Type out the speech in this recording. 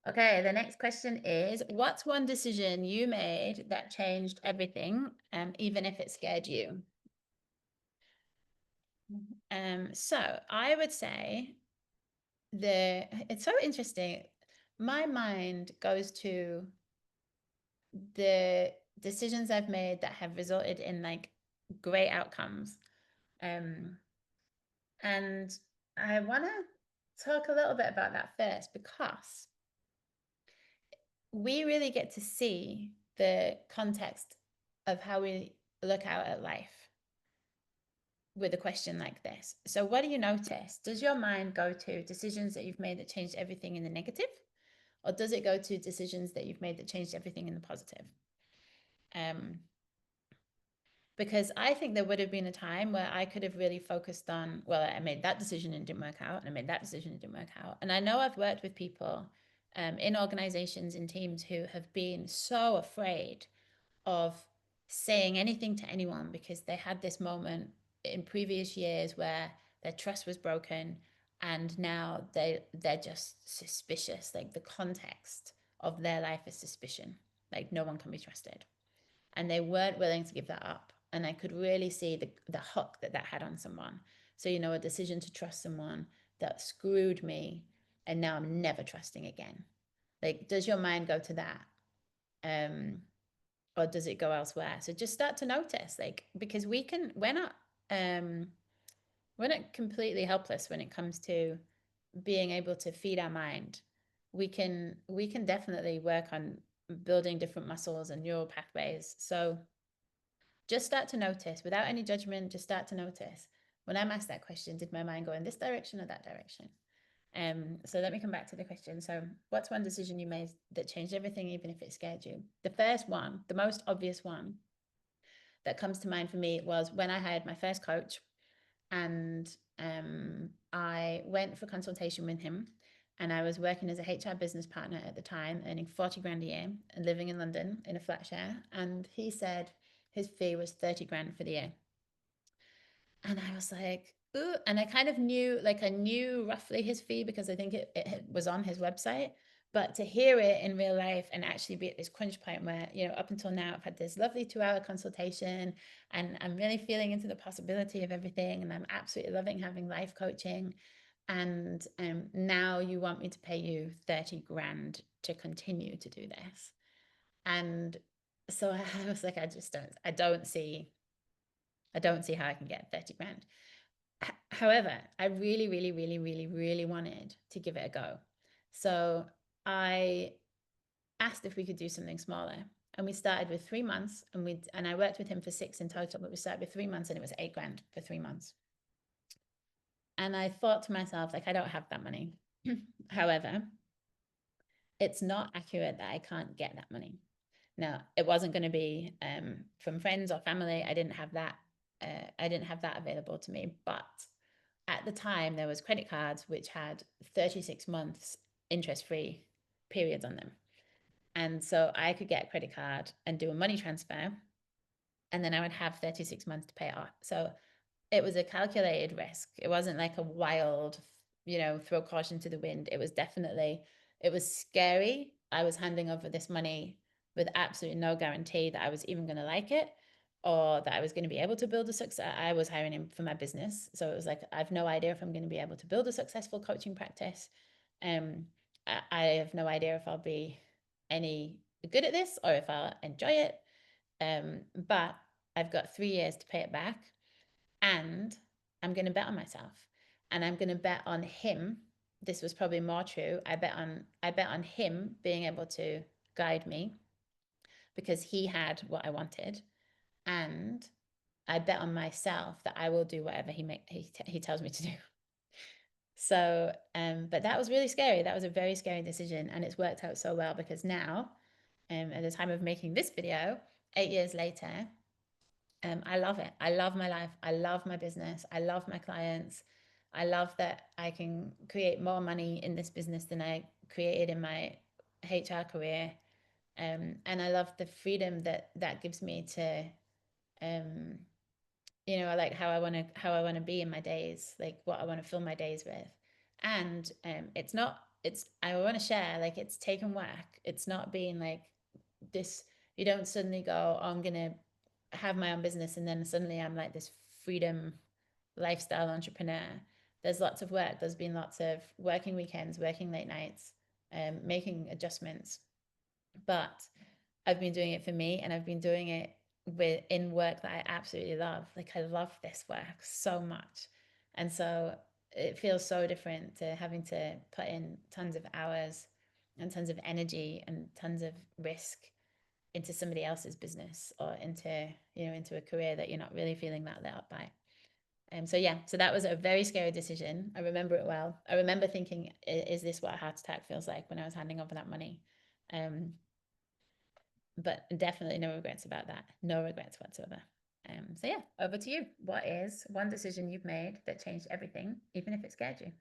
Okay, the next question is, what's one decision you made that changed everything, even if it scared you? So I would say it's so interesting. My mind goes to the decisions I've made that have resulted in like great outcomes. Um, and I want to talk a little bit about that first because we really get to see the context of how we look out at life with a question like this. So, what do you notice? Does your mind go to decisions that you've made that changed everything in the negative, or does it go to decisions that you've made that changed everything in the positive? Because I think there would have been a time where I could have really focused on, well, I made that decision and it didn't work out, and I made that decision and it didn't work out. And I know I've worked with people in organizations, in teams who have been so afraid of saying anything to anyone because they had this moment in previous years where their trust was broken and now they're just suspicious. Like the context of their life is suspicion. Like no one can be trusted. And they weren't willing to give that up. And I could really see the hook that that had on someone. So, you know, a decision to trust someone that screwed me and now I'm never trusting again. Like, does your mind go to that? Or does it go elsewhere? So just start to notice, like, because um we're not completely helpless when it comes to being able to feed our mind. We can definitely work on building different muscles and neural pathways. So just start to notice without any judgment, just start to notice. When I'm asked that question, did my mind go in this direction or that direction? So let me come back to the question. So, what's one decision you made that changed everything, even if it scared you? The first one, the most obvious one that comes to mind for me was when I hired my first coach, and I went for consultation with him. And I was working as a HR business partner at the time, earning 40 grand a year and living in London in a flat share. And he said his fee was 30 grand for the year. And I was like, ooh. And I kind of knew, like, I knew roughly his fee because I think it was on his website. But to hear it in real life and actually be at this crunch point where, you know, up until now, I've had this lovely 2 hour consultation and I'm really feeling into the possibility of everything. And I'm absolutely loving having life coaching. And now you want me to pay you 30 grand to continue to do this. And so I was like, I don't see how I can get 30 grand. However, I really, really, really, really, really wanted to give it a go. So I asked if we could do something smaller. And we started with 3 months and I worked with him for 6 in total, but we started with 3 months and it was 8 grand for 3 months. And I thought to myself, like, I don't have that money. However, it's not accurate that I can't get that money. Now, it wasn't going to be from friends or family. I didn't have that. I didn't have that available to me. But at the time, there was credit cards which had 36 months interest-free periods on them. And so I could get a credit card and do a money transfer, and then I would have 36 months to pay it off. So it was a calculated risk. It wasn't like a wild, you know, throw caution to the wind. It was scary. I was handing over this money with absolutely no guarantee that I was even going to like it or that I was going to be able to build a success. I was hiring him for my business. So it was like, I have no idea if I'm going to be able to build a successful coaching practice. I have no idea if I'll be any good at this or if I'll enjoy it. But I've got 3 years to pay it back and I'm going to bet on myself and I'm going to bet on him. This was probably more true. I bet on him being able to guide me because he had what I wanted, and I bet on myself that I will do whatever he tells me to do. So, but that was really scary. That was a very scary decision, and it's worked out so well because now, at the time of making this video, 8 years later, I love it. I love my life. I love my business. I love my clients. I love that I can create more money in this business than I created in my HR career. And I love the freedom that that gives me to, um, you know, like how I want to be in my days, like what I want to fill my days with. And it's not I want to share, like, it's taken work. It's not being like this. You don't suddenly go, oh, I'm gonna have my own business and then suddenly I'm like this freedom lifestyle entrepreneur. There's lots of work. There's been lots of working weekends, working late nights, making adjustments. But I've been doing it for me, and I've been doing it in work that I absolutely love. Like, I love this work so much. And so it feels so different to having to put in tons of hours and tons of energy and tons of risk into somebody else's business, or into, into a career that you're not really feeling that lit up by. So yeah, so that was a very scary decision. I remember it well. I remember thinking, is this what a heart attack feels like, when I was handing over that money? But definitely no regrets about that. No regrets whatsoever. So yeah, over to you. What is one decision you've made that changed everything, even if it scared you?